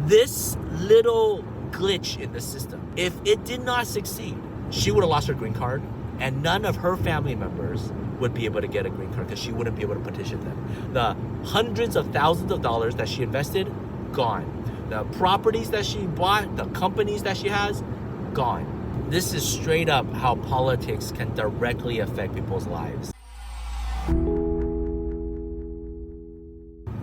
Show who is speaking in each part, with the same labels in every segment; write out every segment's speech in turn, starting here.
Speaker 1: this little glitch in the system, if it did not succeed, she would have lost her green card, and none of her family members would be able to get a green card because she wouldn't be able to petition them. The hundreds of thousands of dollars that she invested, gone. The properties that she bought, the companies that she has, gone. This is straight up how politics can directly affect people's lives.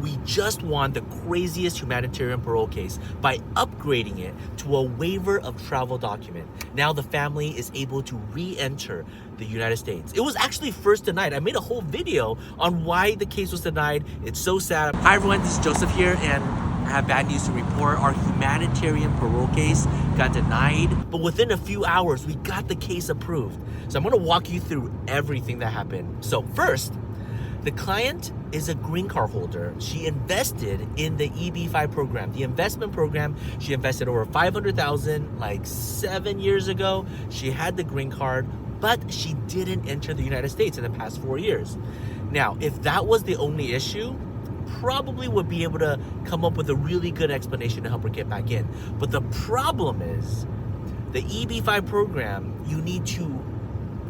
Speaker 1: We just won the craziest humanitarian parole case by upgrading it to a waiver of travel document. Now the family is able to re-enter the United States. It was actually first denied. I made a whole video on why the case was denied. It's so sad. Hi everyone, this is Joseph here, and I have bad news to report. Our humanitarian parole case got denied, but within a few hours, we got the case approved. So I'm gonna walk you through everything that happened. So first, the client is a green card holder. She invested in the EB-5 program, the investment program. She invested over $500,000 like 7 years ago. She had the green card, but she didn't enter the United States in the past 4 years. Now, if that was the only issue, probably would be able to come up with a really good explanation to help her get back in. But the problem is, the EB-5 program, you need to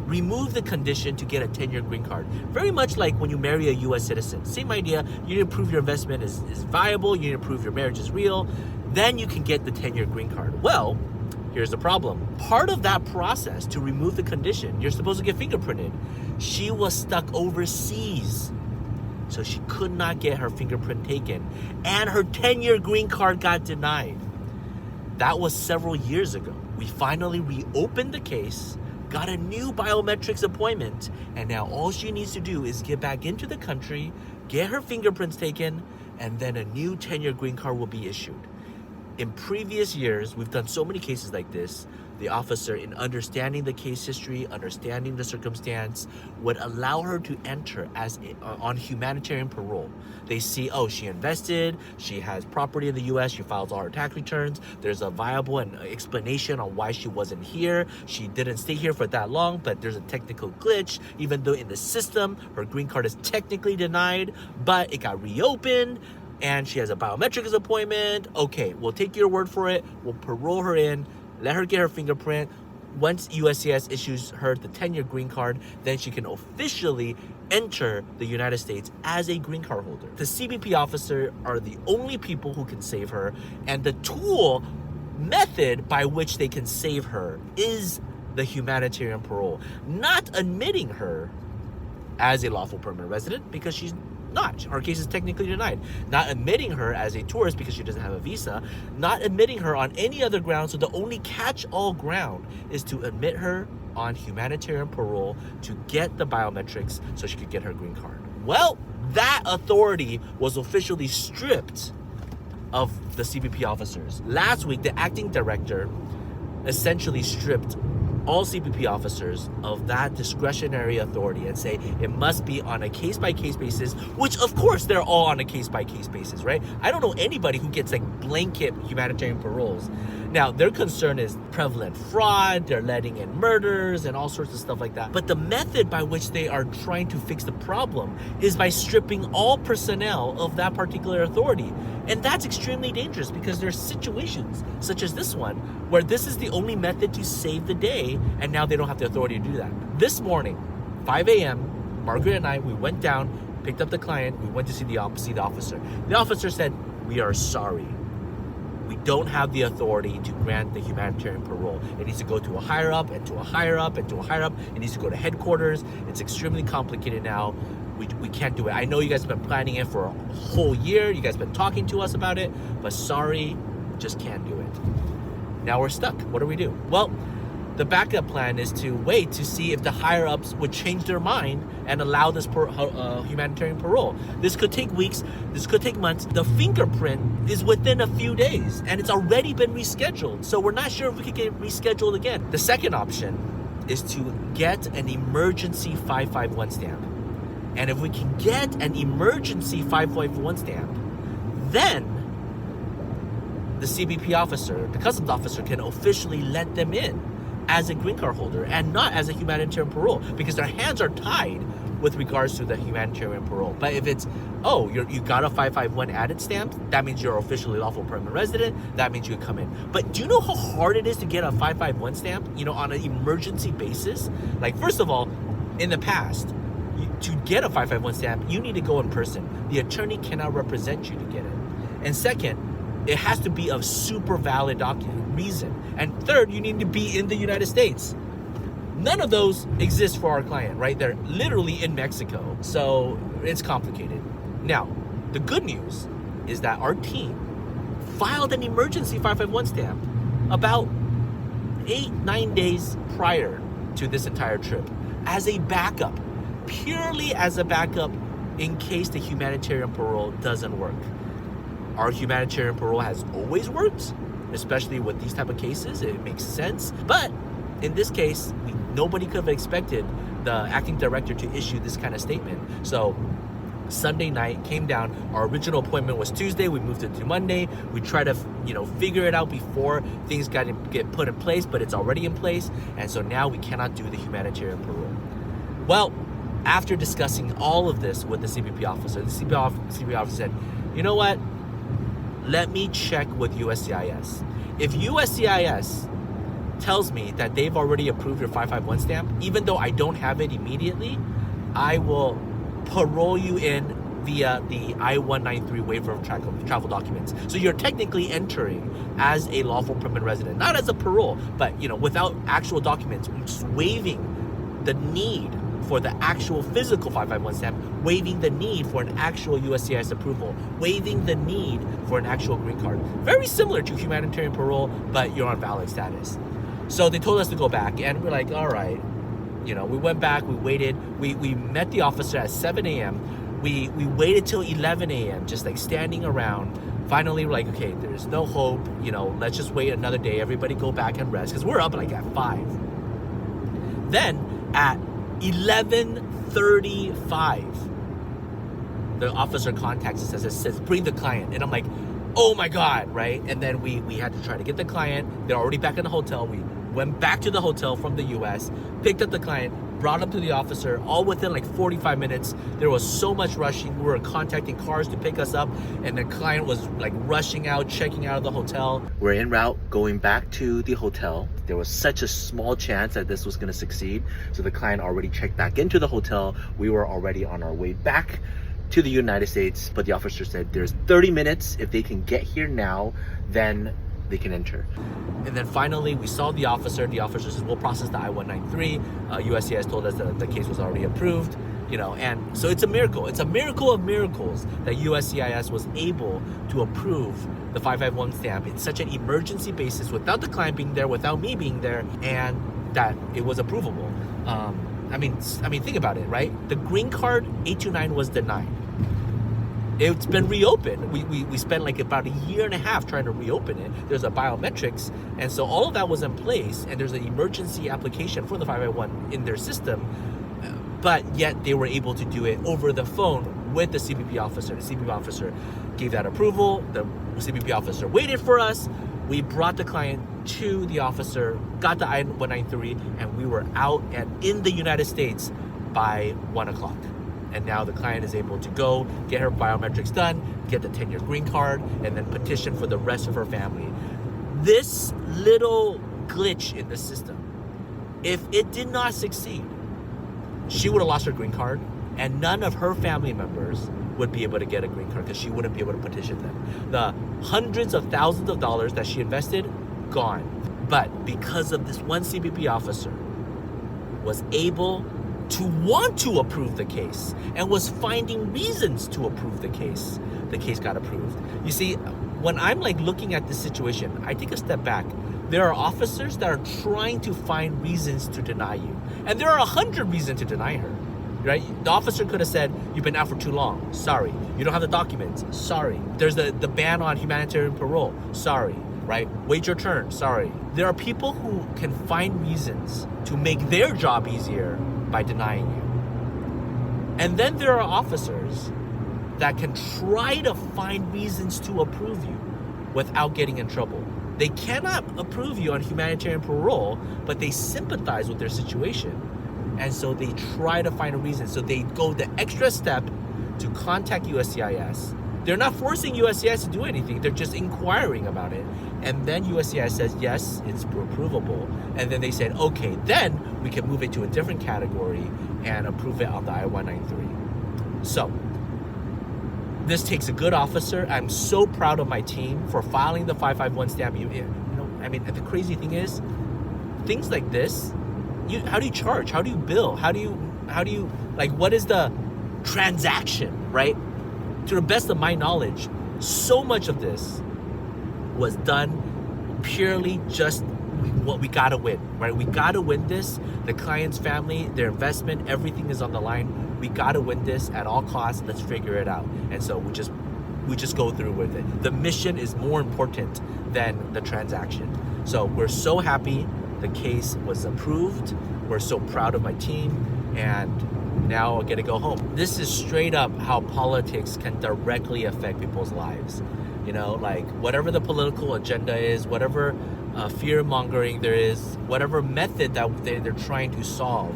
Speaker 1: remove the condition to get a 10-year green card. Very much like when you marry a U.S. citizen. Same idea. You need to prove your investment is viable. You need to prove your marriage is real. Then you can get the 10-year green card. Well, here's the problem. Part of that process to remove the condition, you're supposed to get fingerprinted. She was stuck overseas, so she could not get her fingerprint taken. And her 10-year green card got denied. That was several years ago. We finally reopened the case, got a new biometrics appointment, and now all she needs to do is get back into the country, get her fingerprints taken, and then a new 10-year green card will be issued. In previous years, we've done so many cases like this. The officer, in understanding the case history, understanding the circumstance, would allow her to enter on humanitarian parole. They see, oh, she invested, she has property in the U.S., she files all her tax returns, there's a viable explanation on why she wasn't here. She didn't stay here for that long, but there's a technical glitch, even though in the system, her green card is technically denied, but it got reopened, and she has a biometrics appointment. Okay, we'll take your word for it, we'll parole her in, let her get her fingerprint. Once USCIS issues her the 10-year green card, then she can officially enter the United States as a green card holder. The CBP officer are the only people who can save her, and the method by which they can save her is the humanitarian parole. Not admitting her as a lawful permanent resident because she's not. Her case is technically denied. Not admitting her as a tourist because she doesn't have a visa. Not admitting her on any other ground. So the only catch-all ground is to admit her on humanitarian parole to get the biometrics so she could get her green card. Well, that authority was officially stripped of the CBP officers. Last week, the acting director essentially stripped all CBP officers of that discretionary authority and say it must be on a case-by-case basis, which of course they're all on a case-by-case basis, right? I don't know anybody who gets like blanket humanitarian paroles. Now, their concern is prevalent fraud, they're letting in murders and all sorts of stuff like that. But the method by which they are trying to fix the problem is by stripping all personnel of that particular authority. And that's extremely dangerous because there's situations such as this one where this is the only method to save the day, and now they don't have the authority to do that. This morning, 5 a.m., Margaret and I, we went down, picked up the client, we went to see the officer. The officer said, "We are sorry. We don't have the authority to grant the humanitarian parole. It needs to go to a higher up and to a higher up and to a higher up. It needs to go to headquarters. It's extremely complicated now. We can't do it. I know you guys have been planning it for a whole year. You guys have been talking to us about it, but sorry, just can't do it." Now we're stuck. What do we do? Well, the backup plan is to wait to see if the higher ups would change their mind and allow this humanitarian parole. This could take weeks. This could take months. The fingerprint is within a few days, and it's already been rescheduled. So we're not sure if we could get rescheduled again. The second option is to get an emergency 551 stamp. And if we can get an emergency 551 stamp, then the CBP officer, the customs officer, can officially let them in as a green card holder and not as a humanitarian parole, because their hands are tied with regards to the humanitarian parole. But if it's, oh, you got a 551 added stamp, that means you're officially lawful permanent resident, that means you can come in. But do you know how hard it is to get a 551 stamp, on an emergency basis? Like, first of all, in the past, to get a 551 stamp, you need to go in person. The attorney cannot represent you to get it. And second, it has to be a super valid reason. And third, you need to be in the United States. None of those exist for our client, right? They're literally in Mexico. So it's complicated. Now, the good news is that our team filed an emergency 551 stamp about 8-9 days prior to this entire trip as a backup, purely as a backup in case the humanitarian parole doesn't work. Our humanitarian parole has always worked, especially with these type of cases. It makes sense. But in this case, nobody could have expected the acting director to issue this kind of statement. So Sunday night came down. Our original appointment was Tuesday. We moved it to Monday. We tried to, figure it out before things get put in place, but it's already in place. And so now we cannot do the humanitarian parole. Well, after discussing all of this with the CBP officer, the CBP officer said, you know what? Let me check with USCIS. If USCIS tells me that they've already approved your 551 stamp, even though I don't have it immediately, I will parole you in via the I-193 waiver of travel documents. So you're technically entering as a lawful permanent resident, not as a parole, but without actual documents, just waiving the need for the actual physical 551 stamp, waiving the need for an actual USCIS approval, waiving the need for an actual green card. Very similar to humanitarian parole, but you're on valid status. So they told us to go back, and we're like, all right. We went back, we waited, we met the officer at 7 a.m. We waited till 11 a.m., just like standing around. Finally, we're like, okay, there's no hope, let's just wait another day. Everybody go back and rest, because we're up like at 5. Then at 11:35, the officer contacts us and says, bring the client. And I'm like, oh my God, right? And then we had to try to get the client. They're already back in the hotel. We went back to the hotel from the US, picked up the client, brought him to the officer, all within like 45 minutes. There was so much rushing. We were contacting cars to pick us up, and the client was like rushing out, checking out of the hotel. We're en route going back to the hotel. There was such a small chance that this was gonna succeed. So the client already checked back into the hotel. We were already on our way back to the United States, but the officer said there's 30 minutes. If they can get here now, then they can enter. And then finally, we saw the officer. The officer says, we'll process the I-193. USCIS told us that the case was already approved, and so it's a miracle. It's a miracle of miracles that USCIS was able to approve the 551 stamp in such an emergency basis without the client being there, without me being there, and that it was approvable. I mean, think about it, right? The green card 829 was denied. It's been reopened. We spent like about a year and a half trying to reopen it. There's a biometrics, and so all of that was in place, and there's an emergency application for the 551 in their system, but yet they were able to do it over the phone with the CBP officer. The CBP officer gave that approval. The CBP officer waited for us. We brought the client to the officer, got the I-193, and we were out and in the United States by 1 o'clock. And now the client is able to go get her biometrics done, get the 10-year green card, and then petition for the rest of her family. This little glitch in the system, if it did not succeed, she would have lost her green card, and none of her family members would be able to get a green card because she wouldn't be able to petition them. The hundreds of thousands of dollars that she invested, gone. But because of this one CBP officer was able to want to approve the case and was finding reasons to approve the case got approved. You see, when I'm like looking at this situation, I take a step back. There are officers that are trying to find reasons to deny you. And there are 100 reasons to deny her, right? The officer could have said, you've been out for too long. Sorry. You don't have the documents. Sorry. There's the ban on humanitarian parole. Sorry, right? Wait your turn. Sorry. There are people who can find reasons to make their job easier by denying you. And then there are officers that can try to find reasons to approve you without getting in trouble. They cannot approve you on humanitarian parole, but they sympathize with their situation. And so they try to find a reason. So they go the extra step to contact USCIS. They're not forcing USCIS to do anything. They're just inquiring about it. And then USCIS says, yes, it's approvable. And then they said, okay, then we can move it to a different category and approve it on the I-193. So this takes a good officer. I'm so proud of my team for filing the 551 stamp. The crazy thing is, things like this, how do you charge? How do you bill? How do you, what is the transaction, right? To the best of my knowledge, so much of this was done purely just what we gotta win, right? We gotta win this. The client's family, their investment, everything is on the line. We gotta win this at all costs. Let's figure it out. And so we just go through with it. The mission is more important than the transaction. So we're so happy the case was approved. We're so proud of my team, and now I get to go home. This is straight up how politics can directly affect people's lives. Whatever the political agenda is, whatever fear mongering there is, whatever method that they're trying to solve,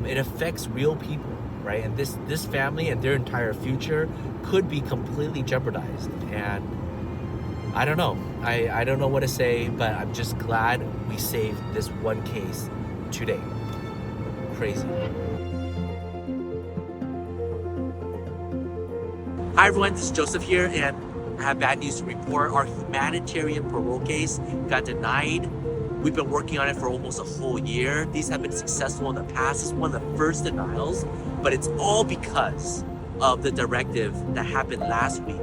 Speaker 1: it affects real people, right? And this family and their entire future could be completely jeopardized. And I don't know. I don't know what to say, but I'm just glad we saved this one case today. Crazy. Hi everyone, this is Joseph here, and I have bad news to report. Our humanitarian parole case got denied. We've been working on it for almost a whole year. These have been successful in the past. It's one of the first denials, but it's all because of the directive that happened last week.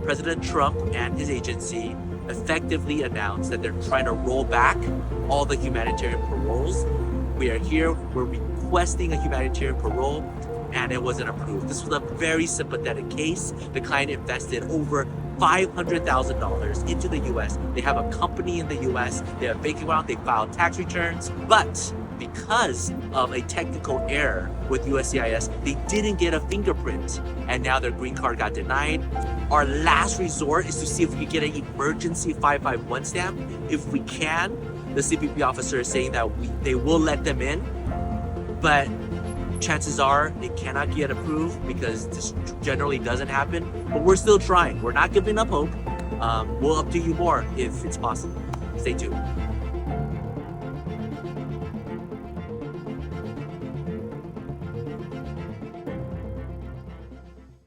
Speaker 1: President Trump and his agency effectively announced that they're trying to roll back all the humanitarian paroles. We are here, we're requesting a humanitarian parole, and it wasn't approved. This was a very sympathetic case. The client invested over $500,000 into the US. They have a company in the US, they have a bank account, they filed tax returns, but because of a technical error with USCIS, they didn't get a fingerprint, and now their green card got denied. Our last resort is to see if we can get an emergency 551 stamp. If we can, the CBP officer is saying that they will let them in, but chances are it cannot get approved because this generally doesn't happen. But we're still trying. We're not giving up hope. We'll update you more if it's possible. Stay tuned.